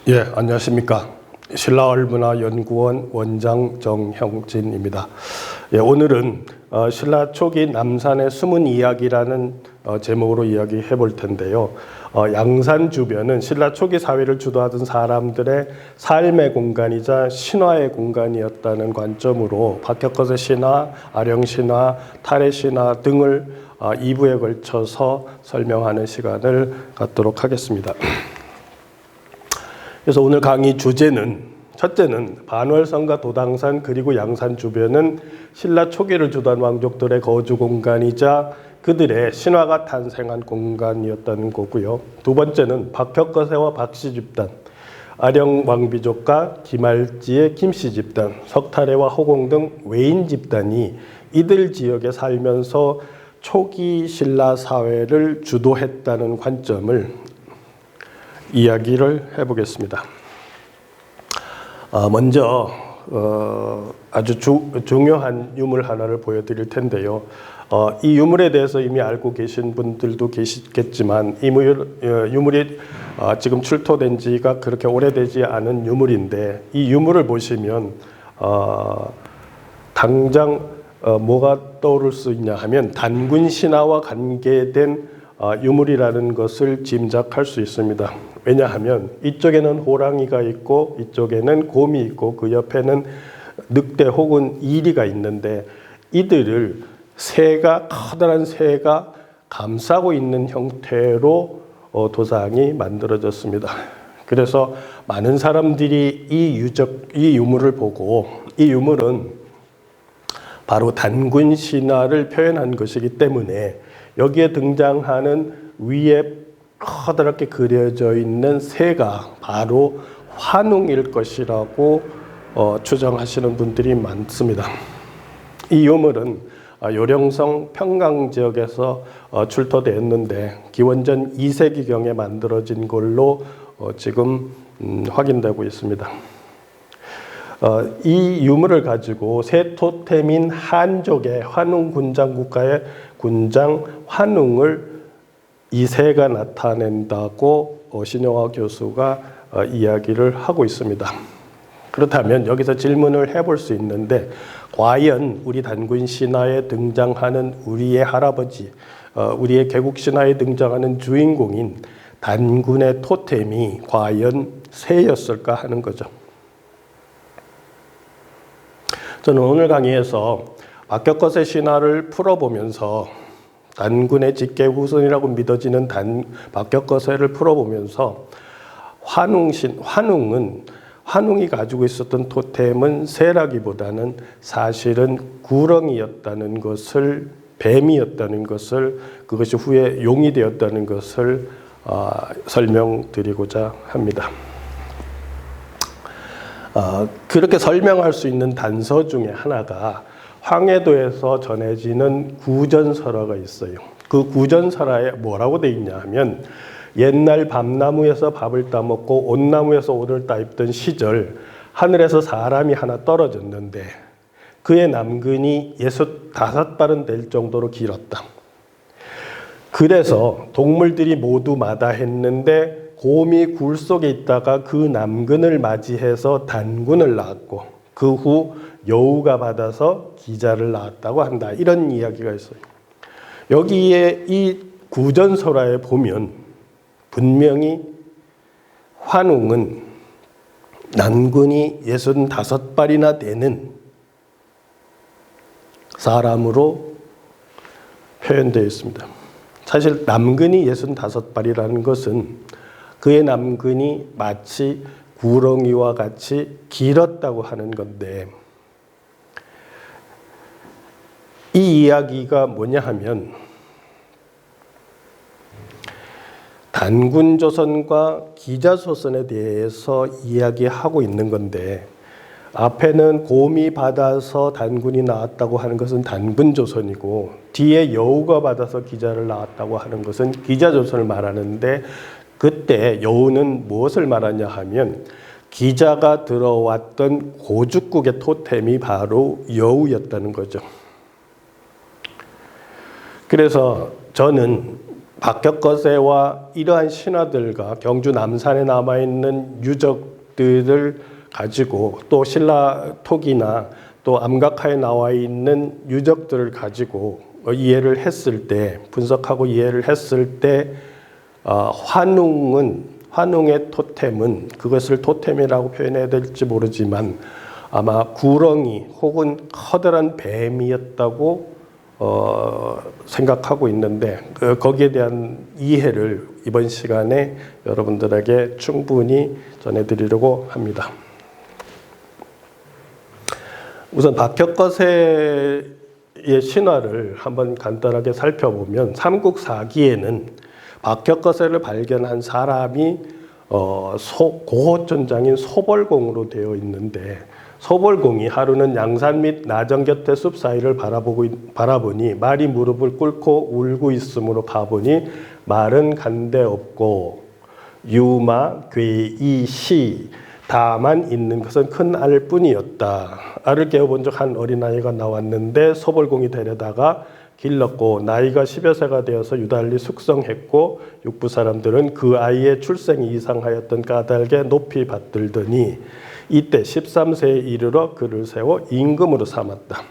예, 안녕하십니까. 신라얼문화연구원 원장 정형진입니다. 예, 오늘은 신라 초기 남산의 숨은 이야기라는 제목으로 이야기해 볼 텐데요. 양산 주변은 신라 초기 사회를 주도하던 사람들의 삶의 공간이자 신화의 공간이었다는 관점으로 박혁거세 신화, 아령 신화, 탈의 신화 등을 2부에 걸쳐서 설명하는 시간을 갖도록 하겠습니다. 그래서 오늘 강의 주제는 첫째는 반월성과 도당산 그리고 양산 주변은 신라 초기를 주도한 왕족들의 거주 공간이자 그들의 신화가 탄생한 공간이었다는 거고요. 두 번째는 박혁거세와 박씨 집단, 아령 왕비족과 김할지의 김씨 집단, 석탈해와 호공 등 외인 집단이 이들 지역에 살면서 초기 신라 사회를 주도했다는 관점을 이야기를 해보겠습니다. 먼저 아주 중요한 유물 하나를 보여드릴 텐데요. 이 유물에 대해서 이미 알고 계신 분들도 계시겠지만 이 유물이 지금 출토된 지가 그렇게 오래되지 않은 유물인데 이 유물을 보시면 당장 뭐가 떠오를 수 있냐 하면 단군 신화와 관계된 유물이라는 것을 짐작할 수 있습니다. 왜냐하면 이쪽에는 호랑이가 있고 이쪽에는 곰이 있고 그 옆에는 늑대 혹은 이리가 있는데 이들을 커다란 새가 감싸고 있는 형태로 도상이 만들어졌습니다. 그래서 많은 사람들이 이 유물을 보고 이 유물은 바로 단군 신화를 표현한 것이기 때문에 여기에 등장하는 위에 커다랗게 그려져 있는 새가 바로 환웅일 것이라고 추정하시는 분들이 많습니다. 이 유물은 요령성 평강 지역에서 출토되었는데 기원전 2세기경에 만들어진 걸로 지금 확인되고 있습니다. 이 유물을 가지고 새 토템인 한족의 환웅 군장 국가의 군장 환웅을 이 새가 나타낸다고 신영화 교수가 이야기를 하고 있습니다. 그렇다면 여기서 질문을 해볼 수 있는데 과연 우리 단군 신화에 등장하는 우리의 할아버지, 우리의 개국 신화에 등장하는 주인공인 단군의 토템이 과연 새였을까 하는 거죠. 저는 오늘 강의에서 박혁거세 신화를 풀어보면서 단군의 직계 후손이라고 믿어지는 박혁거세를 풀어보면서 환웅이 가지고 있었던 토템은 새라기보다는 사실은 구렁이였다는 것을, 뱀이었다는 것을, 그것이 후에 용이 되었다는 것을 설명드리고자 합니다. 그렇게 설명할 수 있는 단서 중에 하나가 황해도에서 전해지는 구전설화가 있어요. 그 구전설화에 뭐라고 되어 있냐 하면 옛날 밤나무에서 밥을 따먹고 온나무에서 옷을 따입던 시절 하늘에서 사람이 하나 떨어졌는데 그의 남근이 65발은 될 정도로 길었다. 그래서 동물들이 모두 마다했는데 곰이 굴 속에 있다가 그 남근을 맞이해서 단군을 낳았고 그 후 여우가 받아서 기자를 낳았다고 한다. 이런 이야기가 있어요. 여기에 이 구전설화에 보면 분명히 환웅은 남근이 65발이나 되는 사람으로 표현되어 있습니다. 사실 남근이 65발이라는 것은 그의 남근이 마치 구렁이와 같이 길었다고 하는 건데 이 이야기가 뭐냐 하면 단군조선과 기자조선에 대해서 이야기하고 있는 건데 앞에는 곰이 받아서 단군이 나왔다고 하는 것은 단군조선이고 뒤에 여우가 받아서 기자를 낳았다고 하는 것은 기자조선을 말하는데 그때 여우는 무엇을 말하냐 하면 기자가 들어왔던 고죽국의 토템이 바로 여우였다는 거죠. 그래서 저는 박혁거세와 이러한 신하들과 경주 남산에 남아있는 유적들을 가지고 또 신라톡이나 또 암각화에 나와 있는 유적들을 가지고 이해를 했을 때, 분석하고 이해를 했을 때 환웅의 토템은, 그것을 토템이라고 표현해야 될지 모르지만 아마 구렁이 혹은 커다란 뱀이었다고 생각하고 있는데, 거기에 대한 이해를 이번 시간에 여러분들에게 충분히 전해드리려고 합니다. 우선 박혁거세의 신화를 한번 간단하게 살펴보면, 삼국사기에는 박혁거세를 발견한 사람이 고호천장인 소벌공으로 되어 있는데, 소벌공이 하루는 양산 및 나정 곁의 숲 사이를 바라보니 말이 무릎을 꿇고 울고 있으므로 가보니 말은 간데 없고 유마, 괴이, 시 다만 있는 것은 큰 알 뿐이었다. 알을 깨워본 적 한 어린아이가 나왔는데 소벌공이 데려다가 길렀고 나이가 10여 세가 되어서 유달리 숙성했고 육부 사람들은 그 아이의 출생이 이상하였던 까닭에 높이 받들더니 이때 13세에 이르러 그를 세워 임금으로 삼았다.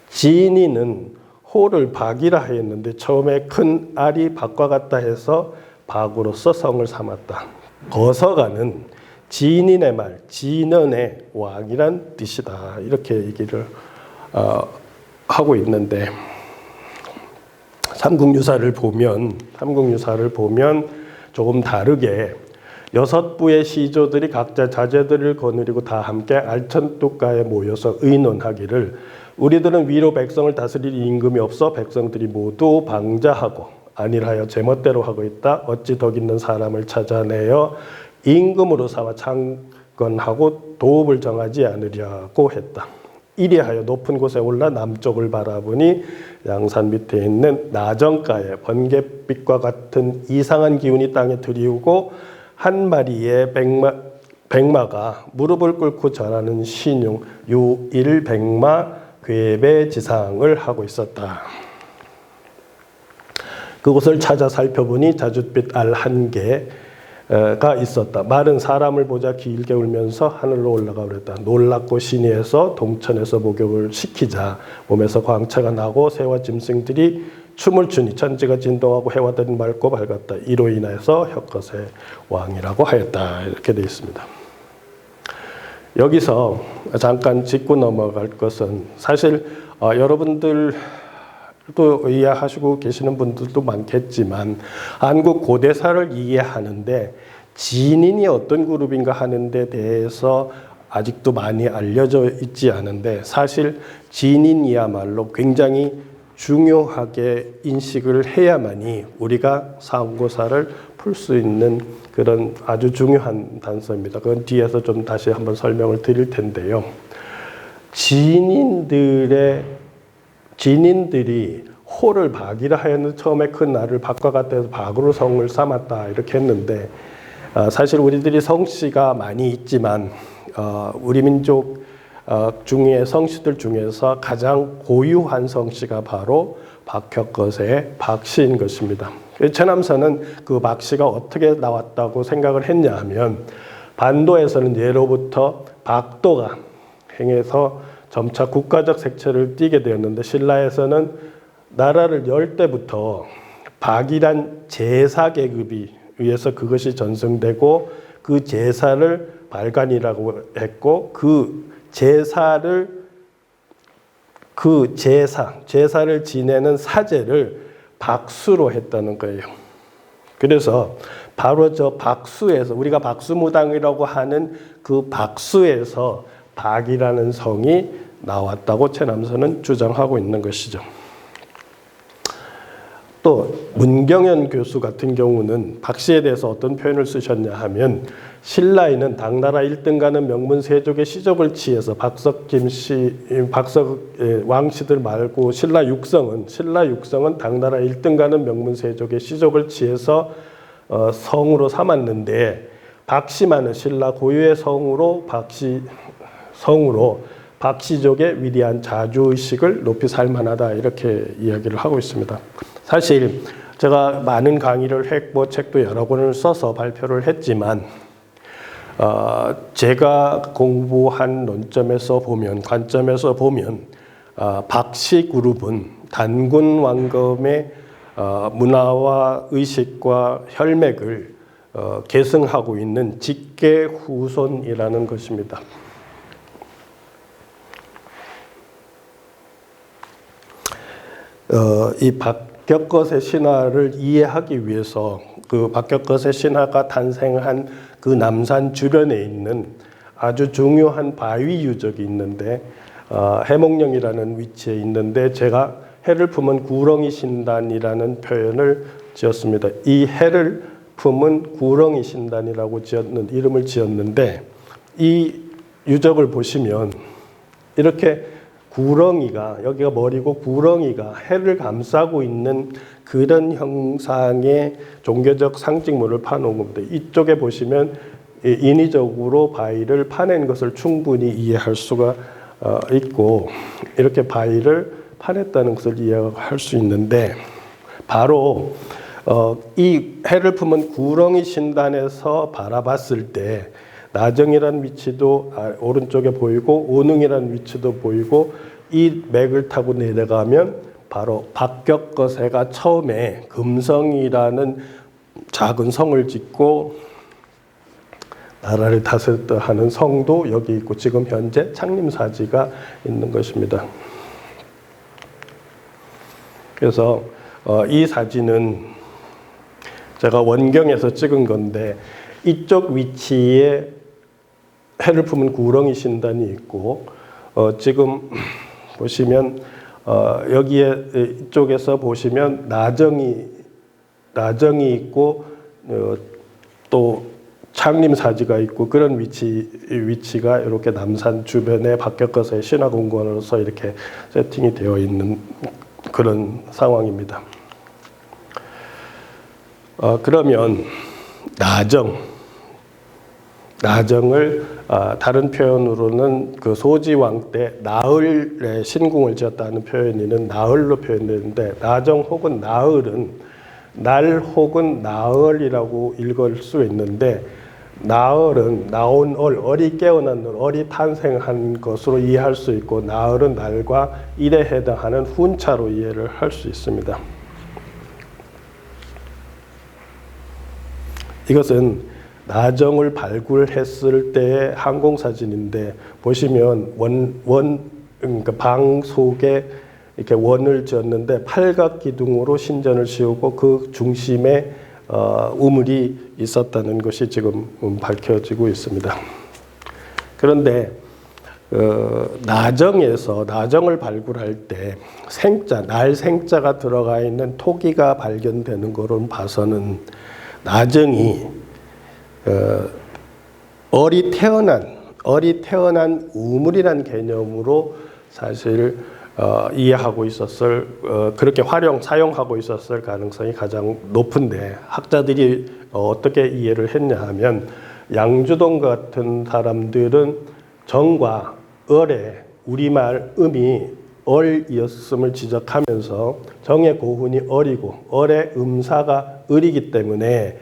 지인이는 호를 박이라 하였는데 처음에 큰 알이 박과 같다 해서 박으로서 성을 삼았다. 거서가는 지인의 말, 진언의 왕이란 뜻이다. 이렇게 얘기를 하고 있는데, 삼국유사를 보면 조금 다르게 6부의 시조들이 각자 자제들을 거느리고 다 함께 알천뚝가에 모여서 의논하기를 우리들은 위로 백성을 다스릴 임금이 없어 백성들이 모두 방자하고 안일하여 제멋대로 하고 있다. 어찌 덕 있는 사람을 찾아내어 임금으로 삼아 창건하고 도읍을 정하지 않으려고 했다. 이리하여 높은 곳에 올라 남쪽을 바라보니 양산 밑에 있는 나정가에 번갯빛과 같은 이상한 기운이 땅에 들이우고 한 마리의 백마가 무릎을 꿇고 절하는 신용 유일백마 괴배지상을 하고 있었다. 그곳을 찾아 살펴보니 자줏빛 알 한 개가 있었다. 말은 사람을 보자 길게 울면서 하늘로 올라가 그랬다. 놀랍고 신이해서 동천에서 목욕을 시키자 몸에서 광채가 나고 새와 짐승들이 춤을 추니 천지가 진동하고 해와 달이 맑고 밝았다. 이로 인해서 혁거세 왕이라고 하였다. 이렇게 되어 있습니다. 여기서 잠깐 짚고 넘어갈 것은, 사실 여러분들도 이해하시고 계시는 분들도 많겠지만 한국 고대사를 이해하는데 진인이 어떤 그룹인가 하는 데 대해서 아직도 많이 알려져 있지 않은데, 사실 진인이야말로 굉장히 중요하게 인식을 해야만이 우리가 상고사를 풀 수 있는 그런 아주 중요한 단서입니다. 그건 뒤에서 좀 다시 한번 설명을 드릴 텐데요. 진인들이 호를 박이라 하였는데 처음에 큰 알을 박과 같다 해서 박으로 성을 삼았다 이렇게 했는데, 사실 우리들이 성씨가 많이 있지만 우리 민족 중에 성씨들 중에서 가장 고유한 성씨가 바로 박혁거세의 박씨인 것입니다. 최남선은 그 박씨가 어떻게 나왔다고 생각을 했냐 하면, 반도에서는 예로부터 박도가 행해서 점차 국가적 색채를 띠게 되었는데, 신라에서는 나라를 열 때부터 박이란 제사 계급이 위해서 그것이 전승되고 그 제사를 발간이라고 했고, 제사를 지내는 사제를 박수로 했다는 거예요. 그래서 바로 저 박수에서, 우리가 박수무당이라고 하는 그 박수에서 박이라는 성이 나왔다고 최남선은 주장하고 있는 것이죠. 또 문경현 교수 같은 경우는 박씨에 대해서 어떤 표현을 쓰셨냐 하면, 신라에는 당나라 1등가는 명문 세족의 시족을 취해서 박석 왕씨들 말고 신라 육성은 당나라 1등가는 명문 세족의 시족을 취해서 성으로 삼았는데, 박씨만은 신라 고유의 성으로 박씨족의 위대한 자주의식을 높이 살만하다 이렇게 이야기를 하고 있습니다. 사실 제가 많은 강의를 했고 책도 여러 권을 써서 발표를 했지만 제가 공부한 논점에서 보면 관점에서 보면 박씨 그룹은 단군 왕검의 문화와 의식과 혈맥을 계승하고 있는 직계 후손이라는 것입니다. 이 박격것의 신화를 이해하기 위해서 그 박격것의 신화가 탄생한 그 남산 주변에 있는 아주 중요한 바위 유적이 있는데 해몽령이라는 위치에 있는데 제가 해를 품은 구렁이 신단이라는 표현을 지었습니다. 이 해를 품은 구렁이 신단이라고 이름을 지었는데 이 유적을 보시면 이렇게 구렁이가 여기가 머리고 구렁이가 해를 감싸고 있는 그런 형상의 종교적 상징물을 파놓은 겁니다. 이쪽에 보시면 인위적으로 바위를 파낸 것을 충분히 이해할 수가 있고 이렇게 바위를 파냈다는 것을 이해할 수 있는데 바로 이 해를 품은 구렁이 신단에서 바라봤을 때 나정이라는 위치도 오른쪽에 보이고 오능이라는 위치도 보이고 이 맥을 타고 내려가면 바로 박격거세가 처음에 금성이라는 작은 성을 짓고 나라를 다스렸다 하는 성도 여기 있고 지금 현재 창림사지가 있는 것입니다. 그래서 이 사진은 제가 원경에서 찍은 건데 이쪽 위치에 해를 품은 구렁이 신단이 있고 지금 보시면 여기에 이쪽에서 보시면 나정이 있고 또 창림사지가 있고 그런 위치가 이렇게 남산 주변에 박격거세 신화공원으로서 이렇게 세팅이 되어 있는 그런 상황입니다. 그러면 나정을 다른 표현으로는 그 소지왕 때 나흘에 신궁을 지었다는 표현이는 나흘로 표현되는데 나정 혹은 나흘은 날 혹은 나흘이라고 읽을 수 있는데 나흘은 나온 얼이 깨어난 얼이 탄생한 것으로 이해할 수 있고 나흘은 날과 일에 해당하는 훈차로 이해를 할 수 있습니다. 이것은 나정을 발굴했을 때의 항공사진인데 보시면 그러니까 방 속에 이렇게 원을 지었는데 팔각기둥으로 신전을 씌우고 그 중심에 우물이 있었다는 것이 지금 밝혀지고 있습니다. 그런데 나정을 발굴할 때 날 생자가 들어가 있는 토기가 발견되는 것으로 봐서는 나정이 얼이 태어난 우물이라는 개념으로 사실 이해하고 있었을 그렇게 사용하고 있었을 가능성이 가장 높은데 학자들이 어떻게 이해를 했냐 하면 양주동 같은 사람들은 정과 을의 우리말 음이 얼이었음을 지적하면서 정의 고훈이 얼이고 얼의 음사가 을이기 때문에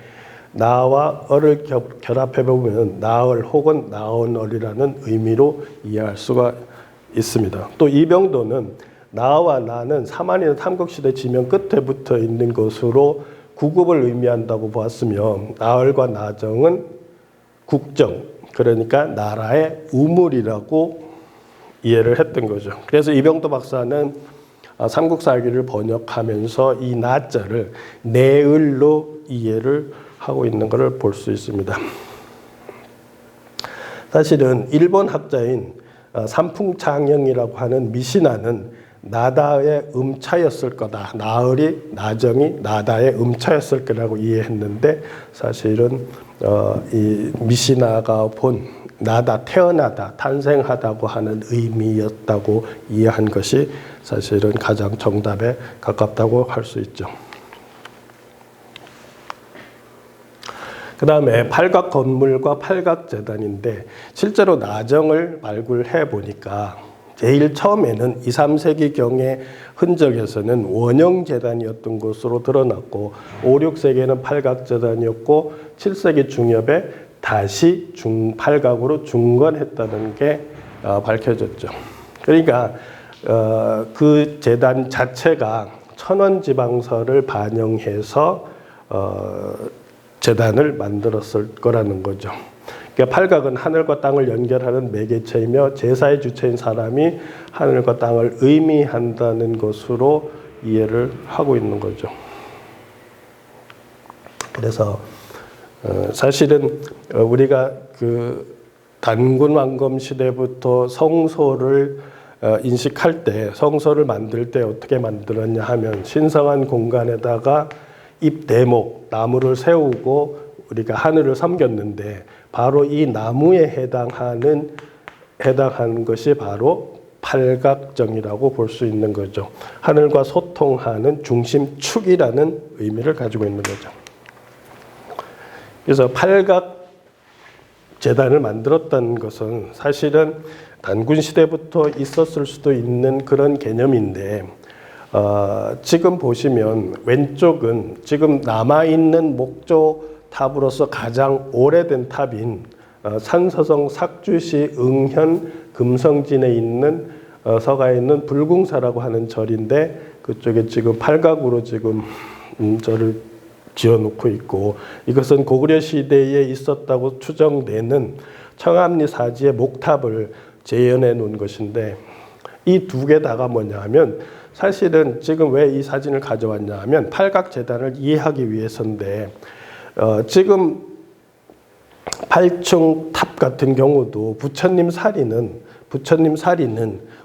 나와 얼을 결합해 보면 나얼 혹은 나온얼이라는 의미로 이해할 수가 있습니다. 또 이병도는 나와 나는 사만이나 삼국시대 지명 끝에 붙어 있는 것으로 구급을 의미한다고 보았으며 나얼과 나정은 국정, 그러니까 나라의 우물이라고 이해를 했던 거죠. 그래서 이병도 박사는 삼국사기를 번역하면서 이 나자를 내을로 이해를 하고 있는 것을 볼 수 있습니다. 사실은 일본 학자인 삼풍장영이라고 하는 미시나는 나다의 음차였을 거다. 나정이 나다의 음차였을 거라고 이해했는데 사실은 이 미시나가 본 나다, 태어나다, 탄생하다고 하는 의미였다고 이해한 것이 사실은 가장 정답에 가깝다고 할 수 있죠. 그 다음에 팔각 건물과 팔각 재단인데 실제로 나정을 발굴해 보니까 제일 처음에는 2, 3세기경의 흔적에서는 원형재단이었던 것으로 드러났고 5, 6세기에는 팔각재단이었고 7세기 중엽에 다시 팔각으로 중건했다는 게 밝혀졌죠. 그러니까 그 재단 자체가 천원지방서를 반영해서 재단을 만들었을 거라는 거죠. 그러니까 팔각은 하늘과 땅을 연결하는 매개체이며 제사의 주체인 사람이 하늘과 땅을 의미한다는 것으로 이해를 하고 있는 거죠. 그래서 사실은 우리가 그 단군 왕검 시대부터 성소를 인식할 때, 성소를 만들 때 어떻게 만들었냐 하면 신성한 공간에다가 잎대목, 나무를 세우고 우리가 하늘을 섬겼는데 바로 이 나무에 해당하는 것이 바로 팔각정이라고 볼 수 있는 거죠. 하늘과 소통하는 중심축이라는 의미를 가지고 있는 거죠. 그래서 팔각 재단을 만들었다는 것은 사실은 단군 시대부터 있었을 수도 있는 그런 개념인데 지금 보시면 왼쪽은 지금 남아있는 목조 탑으로서 가장 오래된 탑인 산서성 삭주시 응현 금성진에 있는 서가에 있는 불궁사라고 하는 절인데 그쪽에 지금 팔각으로 지금 절을 지어놓고 있고 이것은 고구려 시대에 있었다고 추정되는 청암리 사지의 목탑을 재현해 놓은 것인데 이 두 개 다가 뭐냐 하면 사실은 지금 왜 이 사진을 가져왔냐 하면 팔각재단을 이해하기 위해서인데 지금 팔층 탑 같은 경우도 부처님 사리는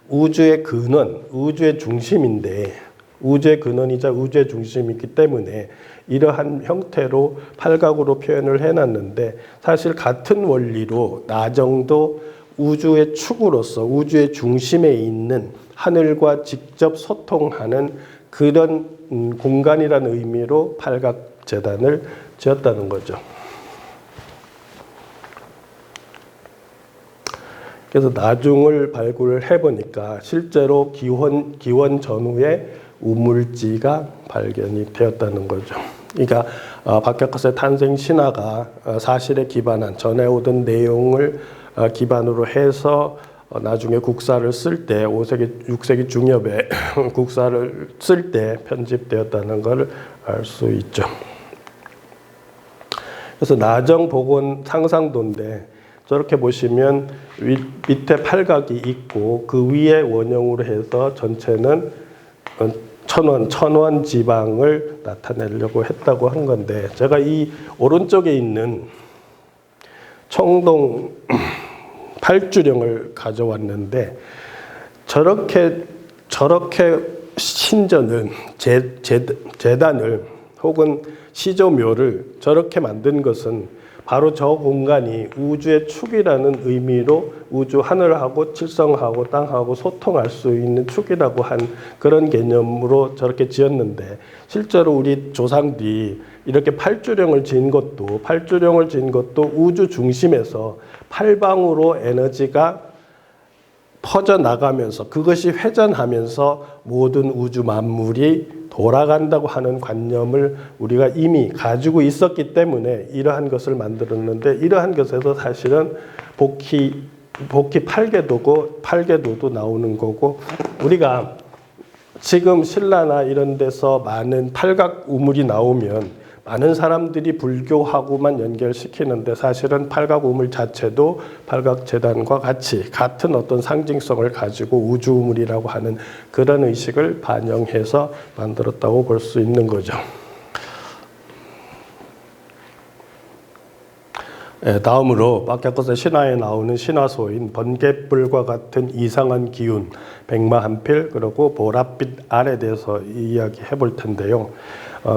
우주의 근원, 우주의 중심인데 우주의 근원이자 우주의 중심이기 때문에 이러한 형태로 팔각으로 표현을 해놨는데 사실 같은 원리로 나정도 우주의 축으로서 우주의 중심에 있는 하늘과 직접 소통하는 그런 공간이라는 의미로 팔각재단을 지었다는 거죠. 그래서 나중을 발굴을 해보니까 실제로 기원 전후에 우물지가 발견이 되었다는 거죠. 그러니까 박혁거스의 탄생 신화가 사실에 기반한 전해오던 내용을 기반으로 해서 나중에 국사를 쓸 때 5세기, 6세기 중엽에 국사를 쓸 때 편집되었다는 걸 알 수 있죠. 그래서 나정복원 상상도인데 저렇게 보시면 밑에 팔각이 있고 그 위에 원형으로 해서 전체는 천원 지방을 나타내려고 했다고 한 건데 제가 이 오른쪽에 있는 청동 팔주령을 가져왔는데 저렇게 신전을 재단을 혹은 시조묘를 저렇게 만든 것은 바로 저 공간이 우주의 축이라는 의미로 우주 하늘하고 칠성하고 땅하고 소통할 수 있는 축이라고 한 그런 개념으로 저렇게 지었는데 실제로 우리 조상들이 이렇게 팔주령을 지은 것도 우주 중심에서 팔방으로 에너지가 퍼져나가면서 그것이 회전하면서 모든 우주 만물이 돌아간다고 하는 관념을 우리가 이미 가지고 있었기 때문에 이러한 것을 만들었는데 이러한 것에서 사실은 복희 팔계도도 나오는 거고 우리가 지금 신라나 이런 데서 많은 팔각 우물이 나오면 많은 사람들이 불교하고만 연결시키는데 사실은 팔각 우물 자체도 팔각재단과 같은 어떤 상징성을 가지고 우주 우물이라고 하는 그런 의식을 반영해서 만들었다고 볼 수 있는 거죠. 다음으로 박혁거스의 신화에 나오는 신화소인 번갯불과 같은 이상한 기운, 백마한필 그리고 보랏빛 알에 대해서 이야기해 볼 텐데요.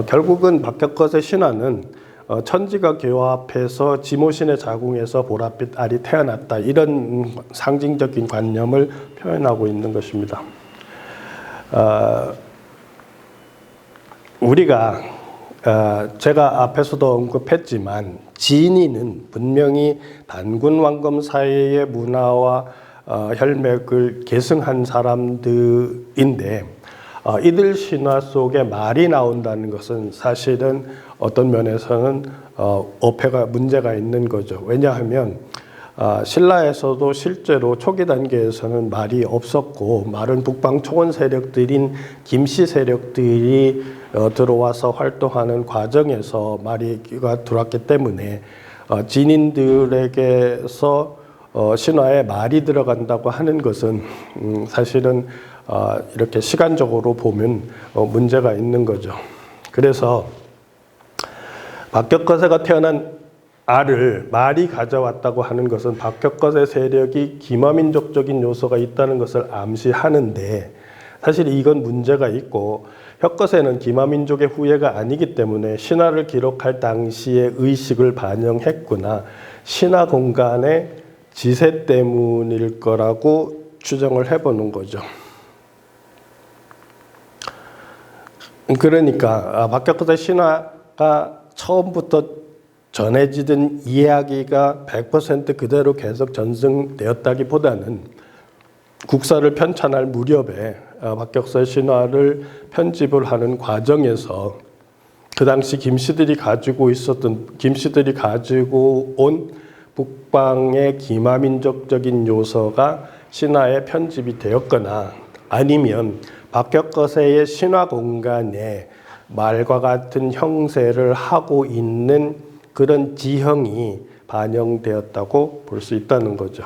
결국은 박혁거스의 신화는 천지가 교합해서 지모신의 자궁에서 보랏빛 알이 태어났다 이런 상징적인 관념을 표현하고 있는 것입니다. 우리가 제가 앞에서도 언급했지만 진인은 분명히 단군 왕검 사이의 문화와 혈맥을 계승한 사람들인데 이들 신화 속에 말이 나온다는 것은 사실은 어떤 면에서는 어폐가 문제가 있는 거죠. 왜냐하면 신라에서도 실제로 초기 단계에서는 말이 없었고 말은 북방 초원 세력들인 김씨 세력들이 들어와서 활동하는 과정에서 말이가 들어왔기 때문에 진인들에게서 신화에 말이 들어간다고 하는 것은 사실은 이렇게 시간적으로 보면 문제가 있는 거죠. 그래서 박격거세가 태어난 알을 말이 가져왔다고 하는 것은 박격거세 세력이 기마민족적인 요소가 있다는 것을 암시하는데 사실 이건 문제가 있고 혁거세는 기마민족의 후예가 아니기 때문에 신화를 기록할 당시의 의식을 반영했구나. 신화 공간의 지세 때문일 거라고 추정을 해보는 거죠. 그러니까 박격거세 신화가 처음부터 전해지던 이야기가 100% 그대로 계속 전승되었다기보다는 국사를 편찬할 무렵에 박격거세 신화를 편집을 하는 과정에서 그 당시 김씨들이 가지고 온 북방의 기마민족적인 요소가 신화에 편집이 되었거나 아니면 박격거세의 신화 공간에 말과 같은 형세를 하고 있는 그런 지형이 반영되었다고 볼 수 있다는 거죠.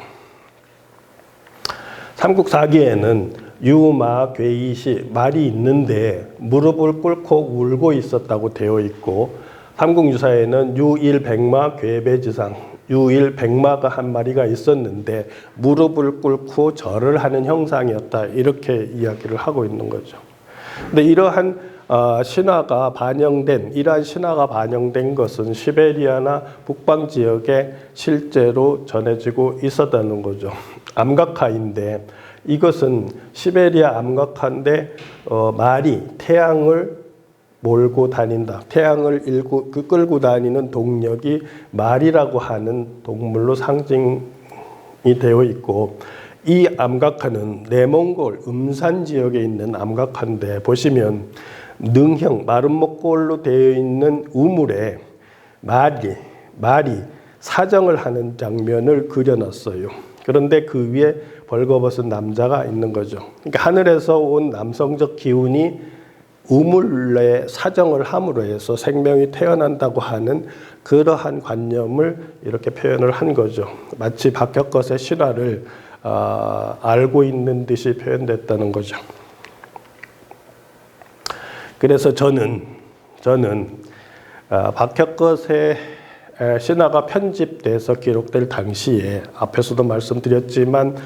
삼국사기에는 유마, 괴이시 말이 있는데 무릎을 꿇고 울고 있었다고 되어 있고 삼국유사에는 유일 백마 괴배지상 유일 백마가 한 마리가 있었는데 무릎을 꿇고 절을 하는 형상이었다 이렇게 이야기를 하고 있는 거죠. 근데 이러한 신화가 반영된 것은 시베리아나 북방 지역에 실제로 전해지고 있었다는 거죠. 암각화인데 이것은 시베리아 암각화인데 말이 태양을 몰고 다닌다. 태양을 끌고 다니는 동력이 말이라고 하는 동물로 상징이 되어 있고 이 암각화는 내몽골 음산 지역에 있는 암각화인데 보시면 능형 마른 목골로 되어 있는 우물에 말이 사정을 하는 장면을 그려놨어요. 그런데 그 위에 벌거벗은 남자가 있는 거죠. 그러니까 하늘에서 온 남성적 기운이 우물에 사정을 함으로 해서 생명이 태어난다고 하는 그러한 관념을 이렇게 표현을 한 거죠. 마치 박격거세 신화를 알고 있는 듯이 표현됐다는 거죠. 그래서 저는 박격거세 신화가 편집돼서 기록될 당시에 앞에서도 말씀드렸지만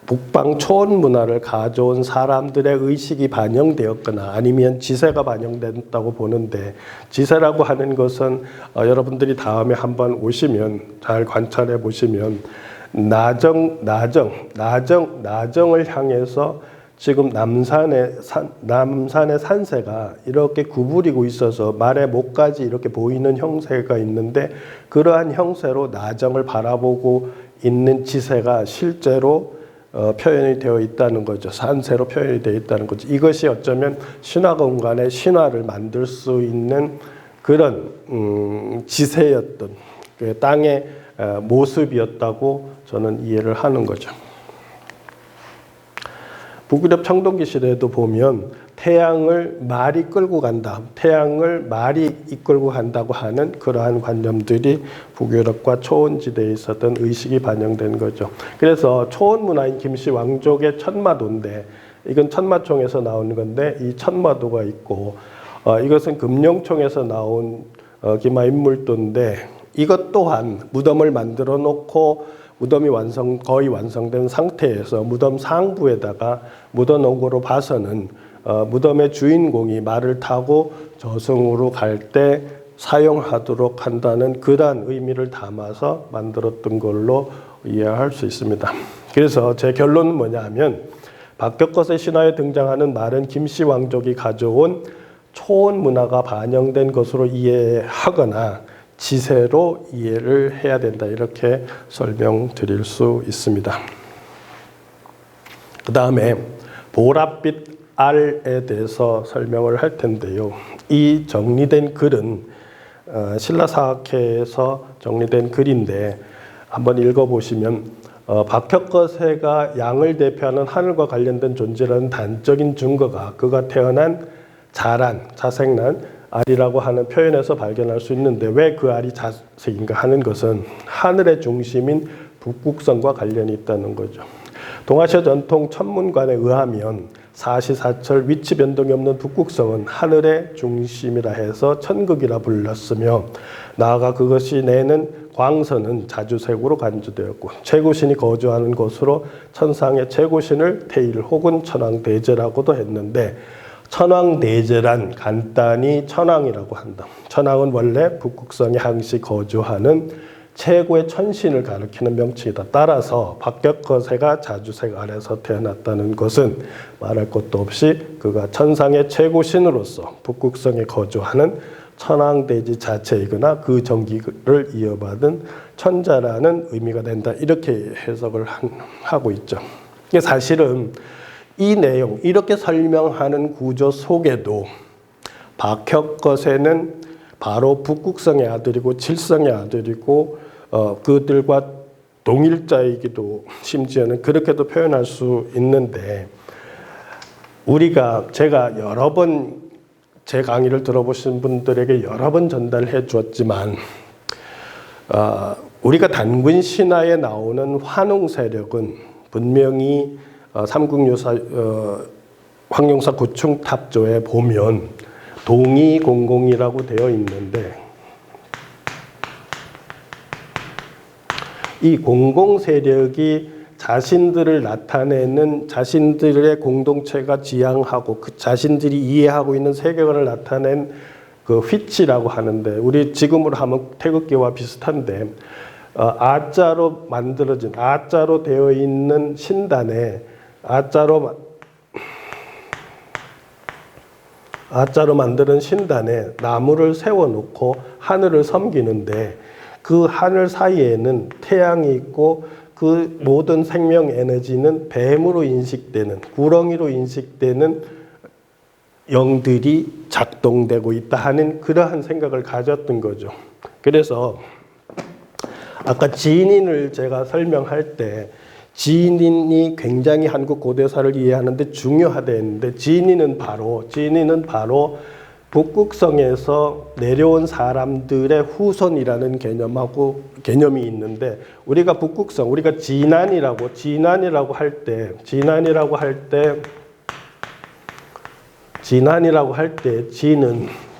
북방 초원 문화를 가져온 사람들의 의식이 반영되었거나 아니면 지세가 반영된다고 보는데 지세라고 하는 것은 여러분들이 다음에 한번 오시면 잘 관찰해 보시면 나정을 향해서 지금 남산의 산세가 이렇게 구부리고 있어서 말의 목까지 이렇게 보이는 형세가 있는데 그러한 형세로 나정을 바라보고 있는 지세가 실제로 표현이 되어 있다는 거죠. 산세로 표현이 되어 있다는 거죠. 이것이 어쩌면 신화 공간의 신화를 만들 수 있는 그런 지세였던 그 땅의 모습이었다고 저는 이해를 하는 거죠. 북유럽 청동기 시대에도 보면 태양을 말이 끌고 간다. 태양을 말이 이끌고 간다고 하는 그러한 관념들이 북유럽과 초원지대에 있었던 의식이 반영된 거죠. 그래서 초원 문화인 김씨 왕족의 천마도인데 이건 천마총에서 나온 건데 이 천마도가 있고 이것은 금룡총에서 나온 기마인물도인데 이것 또한 무덤을 만들어 놓고 무덤이 거의 완성된 상태에서 무덤 상부에다가 묻어놓은 거로 봐서는 무덤의 주인공이 말을 타고 저승으로 갈 때 사용하도록 한다는 그러한 의미를 담아서 만들었던 걸로 이해할 수 있습니다. 그래서 제 결론은 뭐냐 하면 박격거세 신화에 등장하는 말은 김씨 왕족이 가져온 초원 문화가 반영된 것으로 이해하거나 지세로 이해를 해야 된다 이렇게 설명드릴 수 있습니다. 그 다음에 보랏빛 알에 대해서 설명을 할 텐데요. 이 정리된 글은 신라사학회에서 정리된 글인데 한번 읽어보시면 박혁거세가 양을 대표하는 하늘과 관련된 존재라는 단적인 증거가 그가 태어난 자생난 알이라고 하는 표현에서 발견할 수 있는데 왜 그 알이 자색인가 하는 것은 하늘의 중심인 북극성과 관련이 있다는 거죠. 동아시아 전통 천문관에 의하면 사시사철 위치 변동이 없는 북극성은 하늘의 중심이라 해서 천극이라 불렀으며 나아가 그것이 내는 광선은 자주색으로 간주되었고 최고신이 거주하는 곳으로 천상의 최고신을 태일 혹은 천왕대제라고도 했는데 천왕대제란 간단히 천왕이라고 한다. 천왕은 원래 북극성에 항시 거주하는 최고의 천신을 가리키는 명칭이다. 따라서 박격거세가 자주색 아래서 태어났다는 것은 말할 것도 없이 그가 천상의 최고신으로서 북극성에 거주하는 천왕대지 자체이거나 그 정기를 이어받은 천자라는 의미가 된다. 이렇게 해석을 하고 있죠. 사실은 이 내용, 이렇게 설명하는 구조 속에도 박혁거세는 바로 북극성의 아들이고 칠성의 아들이고 그들과 동일자이기도 심지어는 그렇게도 표현할 수 있는데 제가 여러 번 제 강의를 들어보신 분들에게 여러 번 전달해 주었지만 우리가 단군 신화에 나오는 환웅 세력은 분명히 삼국유사 황룡사 구충탑조에 보면 동이공공이라고 되어 있는데 이 공공 세력이 자신들을 나타내는 자신들의 공동체가 지향하고 그 자신들이 이해하고 있는 세계관을 나타낸 그 휘치라고 하는데 우리 지금으로 하면 태극기와 비슷한데 아자로 만들어진 아자로 되어 있는 신단에 아자로 만드는 신단에 나무를 세워놓고 하늘을 섬기는데 그 하늘 사이에는 태양이 있고 그 모든 생명 에너지는 뱀으로 인식되는 구렁이로 인식되는 영들이 작동되고 있다 하는 그러한 생각을 가졌던 거죠. 그래서 아까 진인을 제가 설명할 때 진인이 굉장히 한국 고대사를 이해하는데 중요하다 했는데 진인은 바로 북극성에서 내려온 사람들의 후손이라는 개념이 있는데 우리가 북극성, 우리가 진안이라고 할 때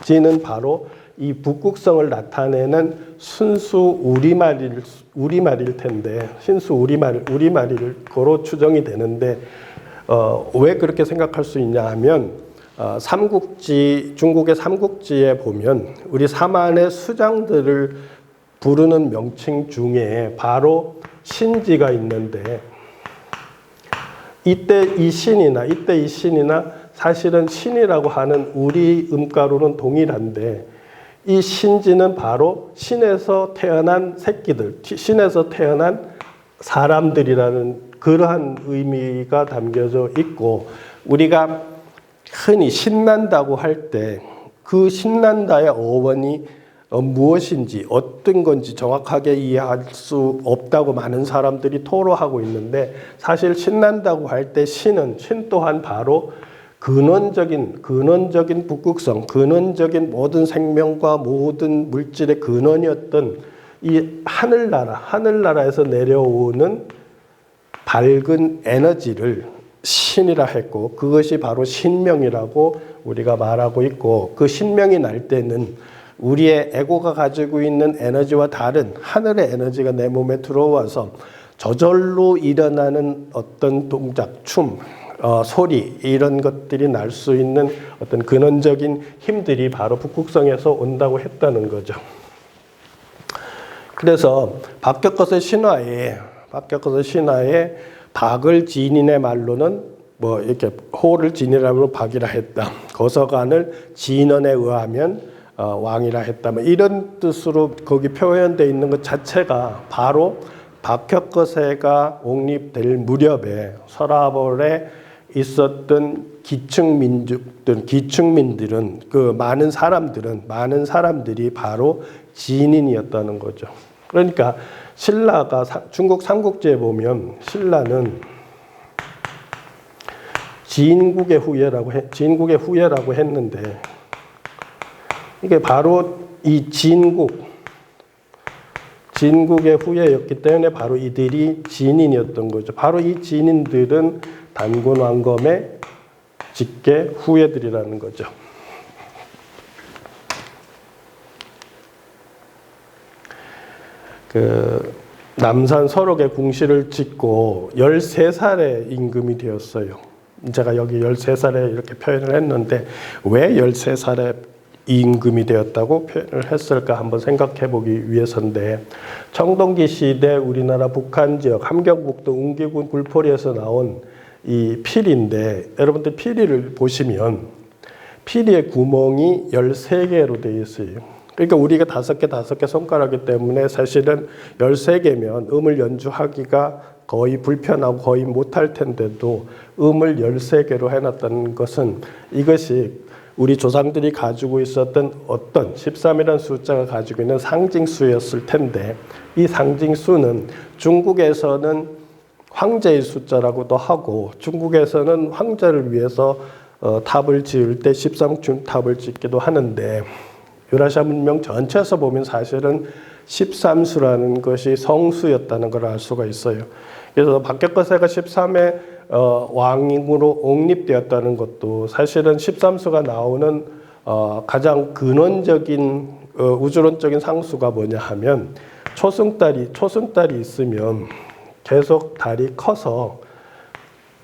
진은 바로 이 북극성을 나타내는 순수 우리말일 텐데 신수 우리말일 거로 추정이 되는데 왜 그렇게 생각할 수 있냐 하면 중국의 삼국지에 보면 우리 삼안의 수장들을 부르는 명칭 중에 바로 신지가 있는데 이때 이 신이나 사실은 신이라고 하는 우리 음가로는 동일한데 이 신지는 바로 신에서 태어난 새끼들, 신에서 태어난 사람들이라는 그러한 의미가 담겨져 있고 우리가 흔히 신난다고 할 때 그 신난다의 어원이 무엇인지 어떤 건지 정확하게 이해할 수 없다고 많은 사람들이 토로하고 있는데 사실 신난다고 할 때 신 또한 바로 근원적인 북극성, 근원적인 모든 생명과 모든 물질의 근원이었던 이 하늘나라에서 내려오는 밝은 에너지를 신이라 했고 그것이 바로 신명이라고 우리가 말하고 있고 그 신명이 날 때는 우리의 에고가 가지고 있는 에너지와 다른 하늘의 에너지가 내 몸에 들어와서 저절로 일어나는 어떤 동작, 춤, 소리 이런 것들이 날 수 있는 어떤 근원적인 힘들이 바로 북극성에서 온다고 했다는 거죠. 그래서 박격거세 신화에 박을 진인의 말로는 뭐 이렇게 호를 진이라면 박이라 했다. 거서관을 진언에 의하면 왕이라 했다. 뭐 이런 뜻으로 거기 표현되어 있는 것 자체가 바로 박혁거세가 옹립될 무렵에 서라벌에 있었던 기층민들은 그 많은 사람들이 바로 진인이었다는 거죠. 그러니까 신라가 중국 삼국지에 보면 신라는 진국의 후예라고 했는데 이게 바로 이 진국의 후예였기 때문에 바로 이들이 진인이었던 거죠. 바로 이 진인들은 단군 왕검의 직계 후예들이라는 거죠. 남산 설옥에 궁시를 짓고 13살에 임금이 되었어요. 제가 여기 13살에 이렇게 표현을 했는데 왜 13살에 임금이 되었다고 표현을 했을까 한번 생각해 보기 위해서인데, 청동기 시대 우리나라 북한 지역 함경북도 웅기군 굴포리에서 나온 이 피리인데, 여러분들 피리를 보시면 피리의 구멍이 13개로 되어 있어요. 그러니까 우리가 5개 손가락이기 때문에 사실은 13개면 음을 연주하기가 거의 불편하고 거의 못할 텐데도 음을 13개로 해놨다는 것은 이것이 우리 조상들이 가지고 있었던 어떤 13이라는 숫자가 가지고 있는 상징수였을 텐데, 이 상징수는 중국에서는 황제의 숫자라고도 하고 중국에서는 황제를 위해서 탑을 지을 때 13중탑을 짓기도 하는데, 유라시아 문명 전체에서 보면 사실은 13수라는 것이 성수였다는 걸 알 수가 있어요. 그래서 박혁거세가 13의 왕으로 옹립되었다는 것도 사실은 13수가 나오는 가장 근원적인 우주론적인 상수가 뭐냐 하면 초승달이 있으면 계속 달이 커서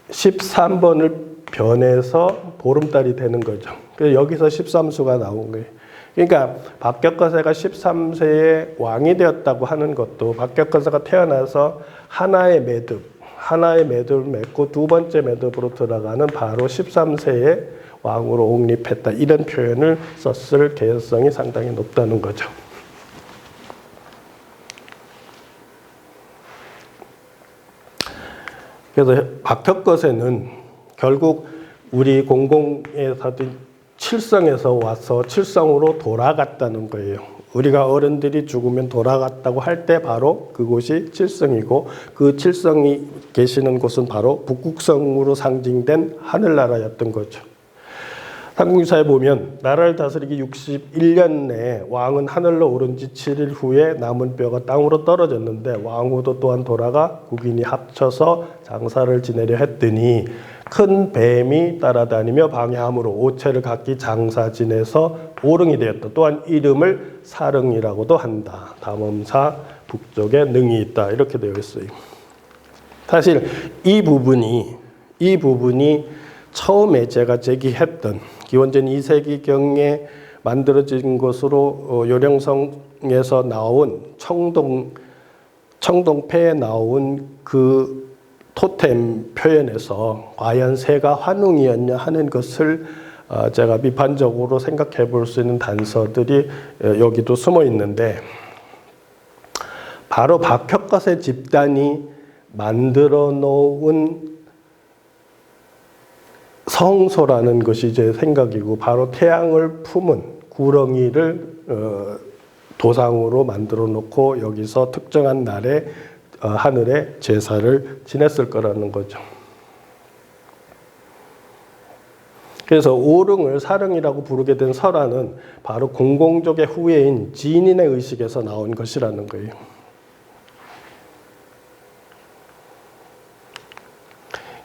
13번을 변해서 보름달이 되는 거죠. 그래서 여기서 13수가 나온 거예요. 그러니까 박혁거세가 13세에 왕이 되었다고 하는 것도 박혁거세가 태어나서 하나의 매듭을 맺고 두 번째 매듭으로 들어가는 바로 13세에 왕으로 옹립했다, 이런 표현을 썼을 개연성이 상당히 높다는 거죠. 그래서 박혁거세는 결국 우리 공공에서도 칠성에서 와서 칠성으로 돌아갔다는 거예요. 우리가 어른들이 죽으면 돌아갔다고 할 때 바로 그곳이 칠성이고, 그 칠성이 계시는 곳은 바로 북극성으로 상징된 하늘나라였던 거죠. 삼국지사에 보면 나라를 다스리기 61년 내에 왕은 하늘로 오른 지 7일 후에 남은 뼈가 땅으로 떨어졌는데, 왕후도 또한 돌아가 국인이 합쳐서 장사를 지내려 했더니 큰 뱀이 따라다니며 방해함으로 오체를 각기 장사 지내서 오릉이 되었다. 또한 이름을 사릉이라고도 한다. 담엄사 북쪽에 능이 있다, 이렇게 되어 있어요. 사실 이 부분이 처음에 제가 제기했던 기원전 2세기경에 만들어진 것으로 요령성에서 나온 청동패에 나온 그 토템 표현에서 과연 새가 환웅이었냐 하는 것을 제가 비판적으로 생각해 볼 수 있는 단서들이 여기도 숨어 있는데, 바로 박혁거세 집단이 만들어 놓은 성소라는 것이 제 생각이고, 바로 태양을 품은 구렁이를 도상으로 만들어 놓고 여기서 특정한 날에 하늘에 제사를 지냈을 거라는 거죠. 그래서 오릉을 사릉이라고 부르게 된 설화는 바로 공공족의 후예인 진인의 의식에서 나온 것이라는 거예요.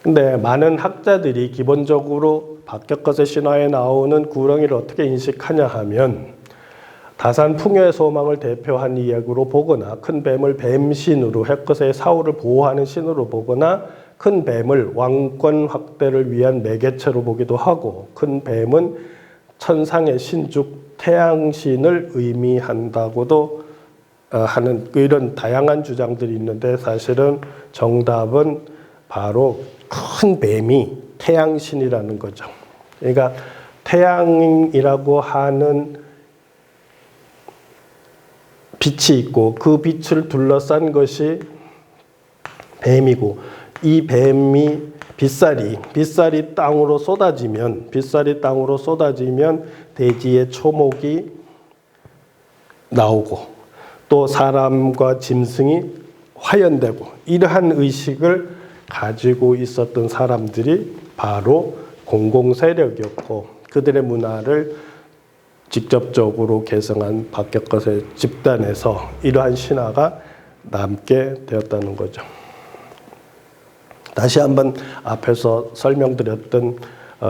근데 많은 학자들이 기본적으로 박혁거세 신화에 나오는 구렁이를 어떻게 인식하냐 하면, 다산 풍요의 소망을 대표한 이야기로 보거나 큰 뱀을 뱀신으로 혁거세의 사후를 보호하는 신으로 보거나 큰 뱀을 왕권 확대를 위한 매개체로 보기도 하고, 큰 뱀은 천상의 신죽 태양신을 의미한다고도 하는 이런 다양한 주장들이 있는데, 사실은 정답은 바로 큰 뱀이 태양신이라는 거죠. 그러니까 태양이라고 하는 빛이 있고 그 빛을 둘러싼 것이 뱀이고, 이 뱀이 빗살이 땅으로 쏟아지면 대지의 초목이 나오고 또 사람과 짐승이 화연되고, 이러한 의식을 가지고 있었던 사람들이 바로 공공세력이었고, 그들의 문화를 직접적으로 개성한 박격것의 집단에서 이러한 신화가 남게 되었다는 거죠. 다시 한번 앞에서 설명드렸던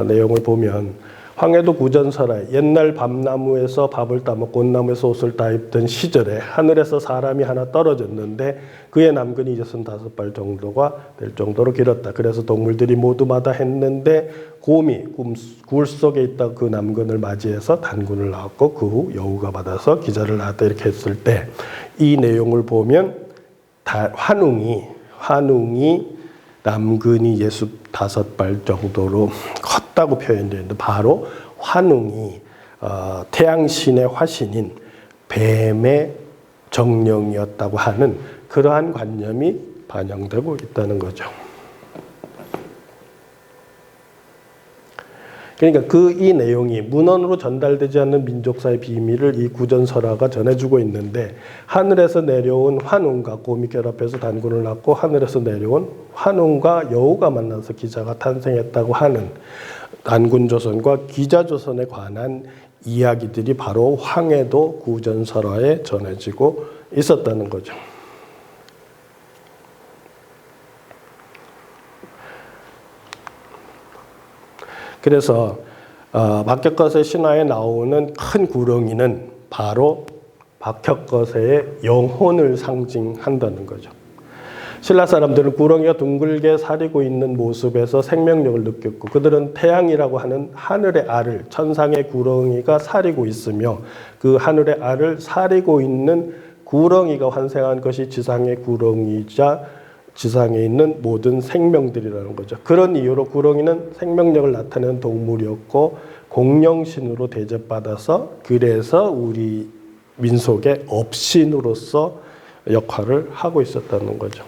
내용을 보면, 황해도 구전설에 옛날 밤나무에서 밥을 따먹고 꽃나무에서 옷을 다 입던 시절에 하늘에서 사람이 하나 떨어졌는데 그의 남근이 65발 정도가 될 정도로 길었다. 그래서 동물들이 모두 마다했는데 곰이 굴 속에 있다 그 남근을 맞이해서 단군을 낳았고 그 후 여우가 받아서 기자를 낳았다. 이렇게 했을 때 이 내용을 보면 환웅이 남근이 65발 정도로 컸다고 표현되어 있는데, 바로 환웅이 태양신의 화신인 뱀의 정령이었다고 하는 그러한 관념이 반영되고 있다는 거죠. 그러니까 이 내용이 문헌으로 전달되지 않는 민족사의 비밀을 이 구전설화가 전해주고 있는데, 하늘에서 내려온 환웅과 곰이 결합해서 단군을 낳고 하늘에서 내려온 환웅과 여우가 만나서 기자가 탄생했다고 하는 단군조선과 기자조선에 관한 이야기들이 바로 황해도 구전설화에 전해지고 있었다는 거죠. 그래서 박격거세 신화에 나오는 큰 구렁이는 바로 박격거세의 영혼을 상징한다는 거죠. 신라 사람들은 구렁이가 둥글게 사리고 있는 모습에서 생명력을 느꼈고, 그들은 태양이라고 하는 하늘의 알을, 천상의 구렁이가 사리고 있으며 그 하늘의 알을 사리고 있는 구렁이가 환생한 것이 지상의 구렁이자 지상에 있는 모든 생명들이라는 거죠. 그런 이유로 구렁이는 생명력을 나타내는 동물이었고 공룡신으로 대접받아서, 그래서 우리 민속의 업신으로서 역할을 하고 있었다는 거죠.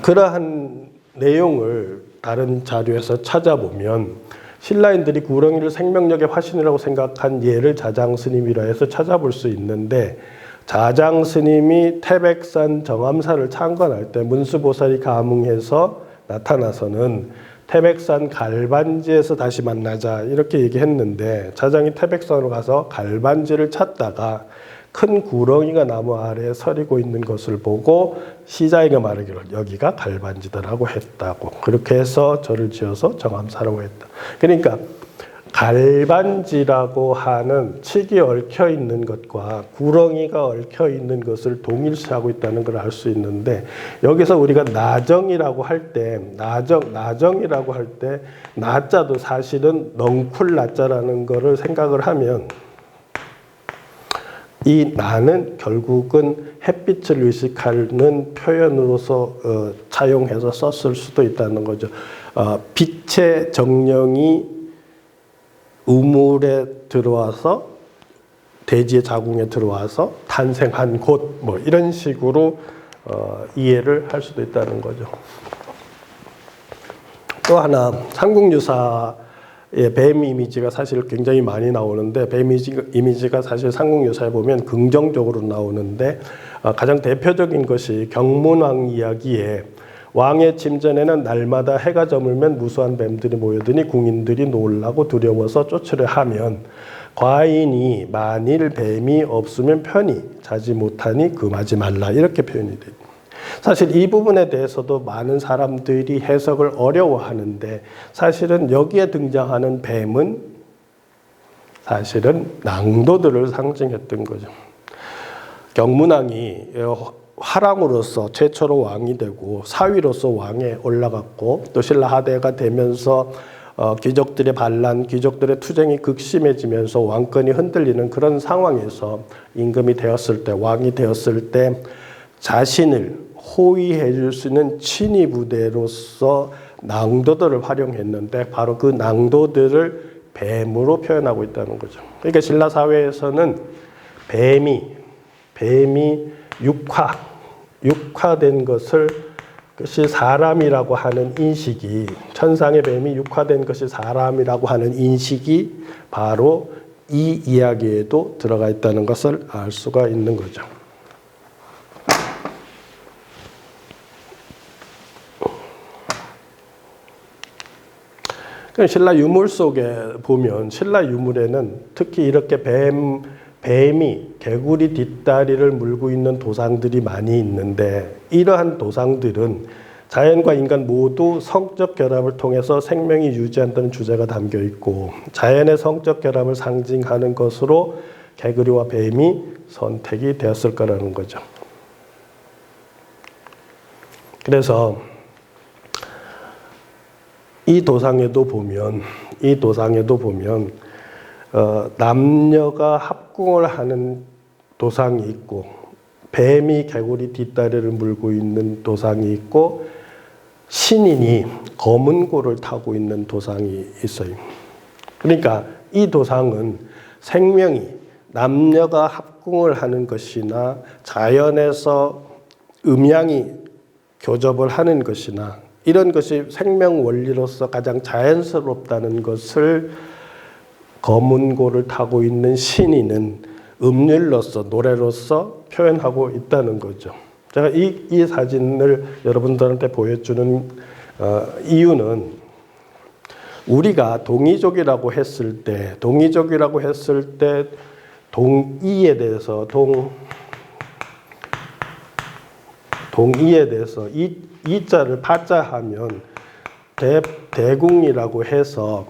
그러한 내용을 다른 자료에서 찾아보면 신라인들이 구렁이를 생명력의 화신이라고 생각한 예를 자장스님이라 해서 찾아볼 수 있는데, 자장스님이 태백산 정암사를 창건할 때 문수보살이 감흥해서 나타나서는 태백산 갈반지에서 다시 만나자 이렇게 얘기했는데, 자장이 태백산으로 가서 갈반지를 찾다가 큰 구렁이가 나무 아래에 서리고 있는 것을 보고 시자에게 말하기를 여기가 갈반지다라고 했다고, 그렇게 해서 절을 지어서 정암사라고 했다. 그러니까 갈반지라고 하는 칡이 얽혀 있는 것과 구렁이가 얽혀 있는 것을 동일시하고 있다는 걸 알 수 있는데, 여기서 우리가 나정이라고 할 때, 나정이라고 할 때 나자도 사실은 넝쿨 나자라는 거를 생각을 하면, 이 나는 결국은 햇빛을 의식하는 표현으로서 차용해서 썼을 수도 있다는 거죠. 빛의 정령이 우물에 들어와서 대지의 자궁에 들어와서 탄생한 곳, 뭐 이런 식으로 이해를 할 수도 있다는 거죠. 또 하나, 삼국유사의 뱀 이미지가 사실 굉장히 많이 나오는데, 뱀 이미지가 사실 삼국유사에 보면 긍정적으로 나오는데, 가장 대표적인 것이 경문왕 이야기에 왕의 침전에는 날마다 해가 저물면 무수한 뱀들이 모여드니 궁인들이 놀라고 두려워서 쫓으려 하면 과인이 만일 뱀이 없으면 편히 자지 못하니 금하지 말라, 이렇게 표현이 됩니다. 사실 이 부분에 대해서도 많은 사람들이 해석을 어려워하는데, 사실은 여기에 등장하는 뱀은 사실은 낭도들을 상징했던 거죠. 경문왕이 화랑으로서 최초로 왕이 되고 사위로서 왕에 올라갔고, 또 신라 하대가 되면서 귀족들의 반란, 귀족들의 투쟁이 극심해지면서 왕권이 흔들리는 그런 상황에서 임금이 되었을 때, 왕이 되었을 때 자신을 호위해 줄 수 있는 친위 부대로서 낭도들을 활용했는데, 바로 그 낭도들을 뱀으로 표현하고 있다는 거죠. 그러니까 신라 사회에서는 뱀이 육화, 육화된 것이 사람이라고 하는 인식이, 천상의 뱀이 육화된 것이 사람이라고 하는 인식이 바로 이 이야기에도 들어가 있다는 것을 알 수가 있는 거죠. 신라 유물 속에 보면, 신라 유물에는 특히 이렇게 뱀이 개구리 뒷다리를 물고 있는 도상들이 많이 있는데, 이러한 도상들은 자연과 인간 모두 성적 결합을 통해서 생명이 유지한다는 주제가 담겨 있고, 자연의 성적 결합을 상징하는 것으로 개구리와 뱀이 선택이 되었을 거라는 거죠. 그래서 이 도상에도 보면 남녀가 합궁을 하는 도상이 있고, 뱀이 개구리 뒷다리를 물고 있는 도상이 있고, 신인이 검은 고를 타고 있는 도상이 있어요. 그러니까 이 도상은 생명이 남녀가 합궁을 하는 것이나 자연에서 음양이 교접을 하는 것이나 이런 것이 생명 원리로서 가장 자연스럽다는 것을 검은 고를 타고 있는 신인은 음률로서, 노래로서 표현하고 있다는 거죠. 제가 이 사진을 여러분들한테 보여주는 이유는, 우리가 동이족이라고 했을 때 동이에 대해서 이자를 파자하면 대궁이라고 해서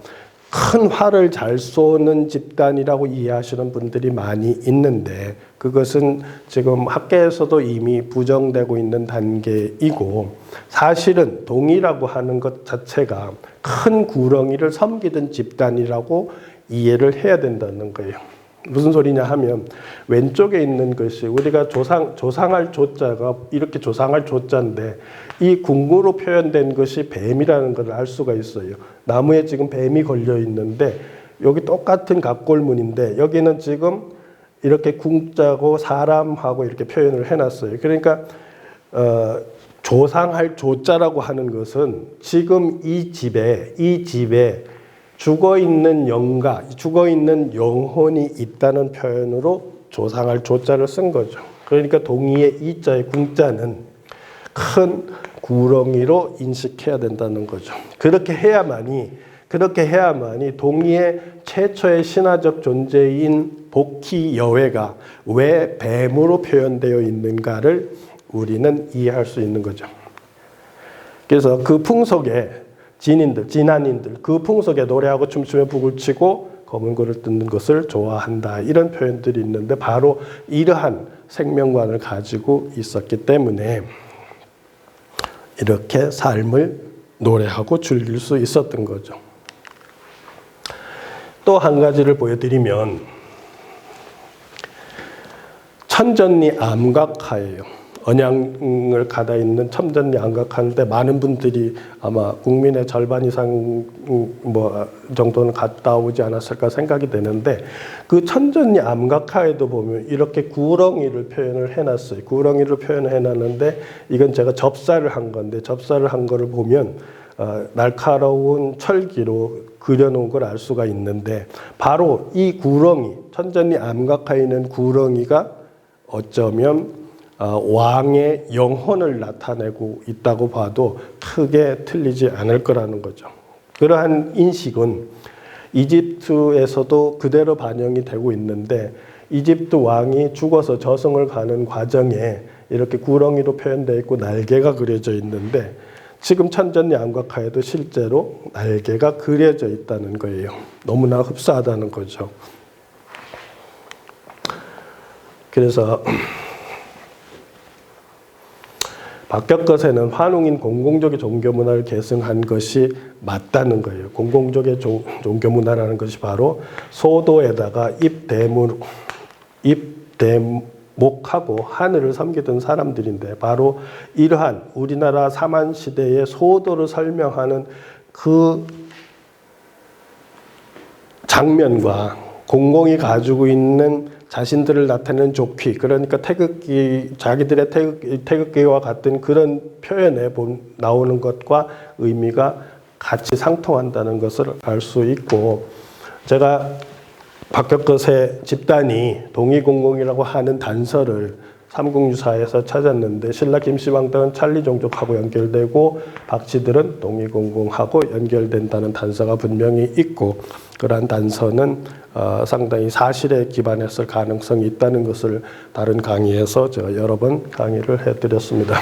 큰 활을 잘 쏘는 집단이라고 이해하시는 분들이 많이 있는데, 그것은 지금 학계에서도 이미 부정되고 있는 단계이고, 사실은 동이라고 하는 것 자체가 큰 구렁이를 섬기던 집단이라고 이해를 해야 된다는 거예요. 무슨 소리냐 하면, 왼쪽에 있는 것이 우리가 조상할 조자가 이렇게 조상할 조자인데, 이 궁으로 표현된 것이 뱀이라는 걸 알 수가 있어요. 나무에 지금 뱀이 걸려 있는데, 여기 똑같은 갑골문인데 여기는 지금 이렇게 궁자고 사람하고 이렇게 표현을 해놨어요. 그러니까 조상할 조자라고 하는 것은 지금 이 집에 죽어있는 영가, 죽어있는 영혼이 있다는 표현으로 조상할 조자를 쓴 거죠. 그러니까 동이의 이자의 궁자는 큰 구렁이로 인식해야 된다는 거죠. 그렇게 해야만이 동이의 최초의 신화적 존재인 복희 여회가 왜 뱀으로 표현되어 있는가를 우리는 이해할 수 있는 거죠. 그래서 그 풍속에 진한인들, 그 풍속에 노래하고 춤추며 북을 치고 검은 고를 뜯는 것을 좋아한다, 이런 표현들이 있는데, 바로 이러한 생명관을 가지고 있었기 때문에 이렇게 삶을 노래하고 즐길 수 있었던 거죠. 또 한 가지를 보여드리면, 천전리 암각하예요. 언양을 가다 있는 천전리 암각하는데, 많은 분들이 아마 국민의 절반 이상 정도는 갔다 오지 않았을까 생각이 되는데, 그 천전리 암각하에도 보면 이렇게 구렁이를 표현을 해놨어요. 구렁이를 표현을 해놨는데, 이건 제가 접사를 한 건데, 접사를 한 거를 보면 날카로운 철기로 그려놓은 걸 알 수가 있는데, 바로 이 구렁이, 천전리 암각하에 있는 구렁이가 어쩌면 왕의 영혼을 나타내고 있다고 봐도 크게 틀리지 않을 거라는 거죠. 그러한 인식은 이집트에서도 그대로 반영이 되고 있는데, 이집트 왕이 죽어서 저승을 가는 과정에 이렇게 구렁이로 표현되어 있고 날개가 그려져 있는데, 지금 천전리 암각하에도 실제로 날개가 그려져 있다는 거예요. 너무나 흡사하다는 거죠. 그래서 박격것에는 환웅인 공공족의 종교문화를 계승한 것이 맞다는 거예요. 공공족의 종교문화라는 것이 바로 소도에다가 입대목하고 하늘을 섬기던 사람들인데, 바로 이러한 우리나라 사만시대의 소도를 설명하는 그 장면과 공공이 가지고 있는 자신들을 나타내는 조퀴, 그러니까 태극기, 자기들의 태극기와 같은 그런 표현에 나오는 것과 의미가 같이 상통한다는 것을 알 수 있고, 제가 박혁거세 집단이 동의공공이라고 하는 단서를 삼국유사에서 찾았는데, 신라 김씨왕당은 찰리 종족하고 연결되고 박씨들은 동의공공하고 연결된다는 단서가 분명히 있고, 그러한 단서는 상당히 사실에 기반했을 가능성이 있다는 것을 다른 강의에서 제가 여러 번 강의를 해드렸습니다.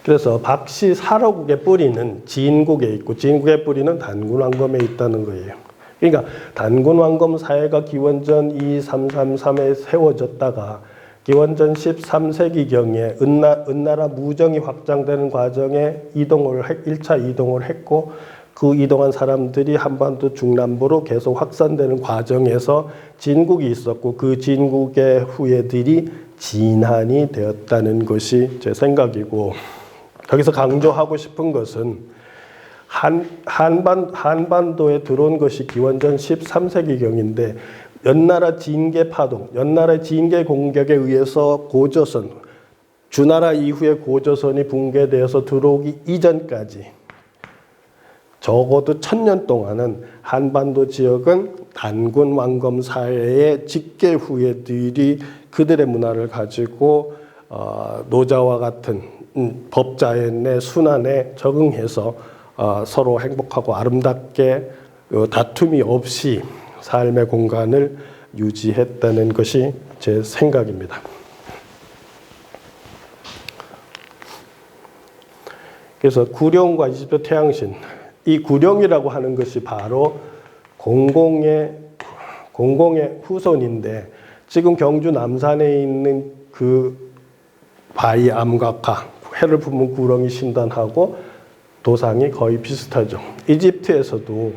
그래서 박씨 사로국의 뿌리는 진국에 있고, 진국의 뿌리는 단군왕검에 있다는 거예요. 그러니까 단군왕검 사회가 기원전 2333에 세워졌다가 기원전 13세기경에 은나라 무정이 확장되는 과정에 1차 이동을 했고, 그 이동한 사람들이 한반도 중남부로 계속 확산되는 과정에서 진국이 있었고, 그 진국의 후예들이 진한이 되었다는 것이 제 생각이고, 여기서 강조하고 싶은 것은 한반도에 들어온 것이 기원전 13세기경인데 연나라 진계 파동, 연나라 진계 공격에 의해서 고조선, 주나라 이후에 고조선이 붕괴되어서 들어오기 이전까지 적어도 1000년 동안은 한반도 지역은 단군 왕검 사회의 직계 후예들이 그들의 문화를 가지고 노자와 같은 법자연의 순환에 적응해서 서로 행복하고 아름답게 다툼이 없이 삶의 공간을 유지했다는 것이 제 생각입니다. 그래서 구룡과 20조 태양신, 이 구룡이라고 하는 것이 바로 공공의 후손인데, 지금 경주 남산에 있는 그 바위 암각화, 해를 품은 구렁이 신단하고 도상이 거의 비슷하죠. 이집트에서도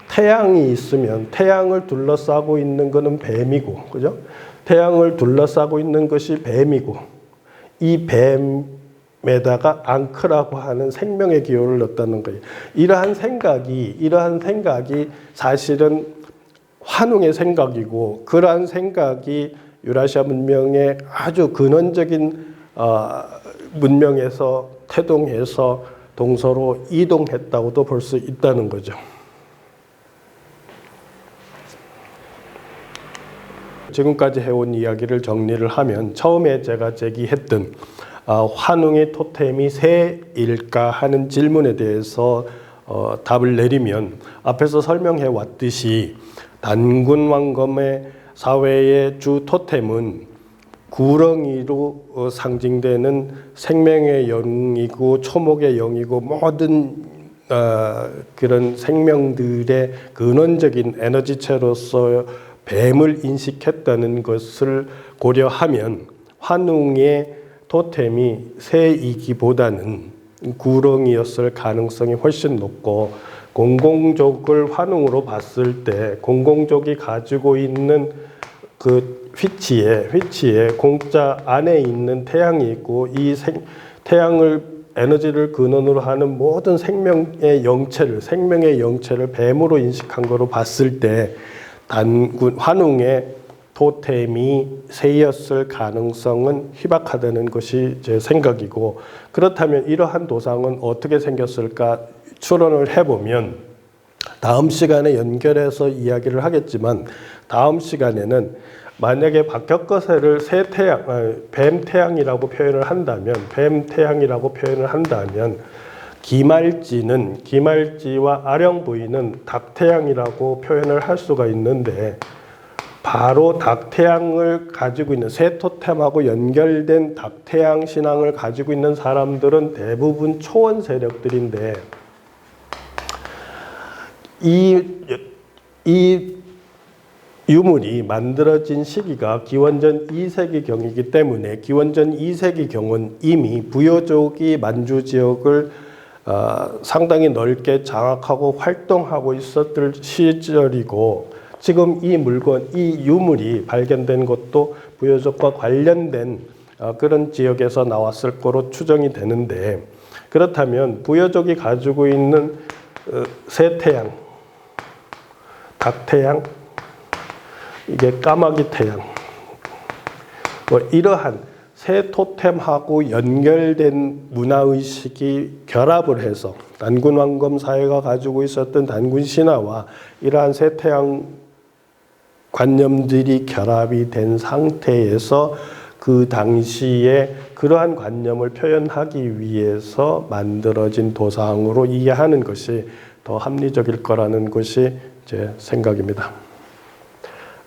태양이 있으면 태양을 둘러싸고 있는 것은 뱀이고, 그죠? 태양을 둘러싸고 있는 것이 뱀이고, 이 뱀에다가 앙크라고 하는 생명의 기호를 넣었다는 거예요. 이러한 생각이 사실은 환웅의 생각이고, 그러한 생각이 유라시아 문명의 아주 근원적인 문명에서 태동해서 동서로 이동했다고도 볼 수 있다는 거죠. 지금까지 해온 이야기를 정리를 하면, 처음에 제가 제기했던 환웅의 토템이 새일까 하는 질문에 대해서 답을 내리면, 앞에서 설명해 왔듯이 단군왕검의 사회의 주 토템은 구렁이로 상징되는 생명의 영이고 초목의 영이고, 모든 그런 생명들의 근원적인 에너지체로서 뱀을 인식했다는 것을 고려하면, 환웅의 토템이 새이기보다는 구렁이였을 가능성이 훨씬 높고, 공공족을 환웅으로 봤을 때 공공족이 가지고 있는 그 휘치에 공자 안에 있는 태양이 있고, 이 태양을 에너지를 근원으로 하는 모든 생명의 영체를 뱀으로 인식한 거로 봤을 때 환웅의 토템이 새였을 가능성은 희박하다는 것이 제 생각이고, 그렇다면 이러한 도상은 어떻게 생겼을까 추론을 해보면, 다음 시간에 연결해서 이야기를 하겠지만, 다음 시간에는 만약에 박혁거세를 뱀태양이라고 표현을 한다면, 기말지와 아령부인은 닭태양이라고 표현을 할 수가 있는데, 바로 닭태양을 가지고 있는, 새 토템하고 연결된 닭태양 신앙을 가지고 있는 사람들은 대부분 초원 세력들인데, 이 유물이 만들어진 시기가 기원전 2세기경이기 때문에, 기원전 2세기경은 이미 부여족이 만주 지역을 상당히 넓게 장악하고 활동하고 있었을 시절이고, 지금 이 유물이 발견된 것도 부여족과 관련된 그런 지역에서 나왔을 거로 추정이 되는데, 그렇다면 부여족이 가지고 있는 새태양, 닭태양, 이게 까마귀 태양. 뭐 이러한 새 토템하고 연결된 문화의식이 결합을 해서 단군 왕검 사회가 가지고 있었던 단군 신화와 이러한 새 태양 관념들이 결합이 된 상태에서 그 당시에 그러한 관념을 표현하기 위해서 만들어진 도상으로 이해하는 것이 더 합리적일 거라는 것이 제 생각입니다.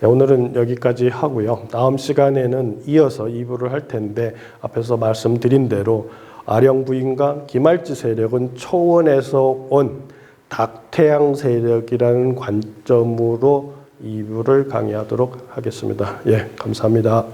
오늘은 여기까지 하고요. 다음 시간에는 이어서 2부를 할 텐데 앞에서 말씀드린 대로 아령 부인과 기말지 세력은 초원에서 온 닭태양 세력이라는 관점으로 2부를 강의하도록 하겠습니다. 예, 감사합니다.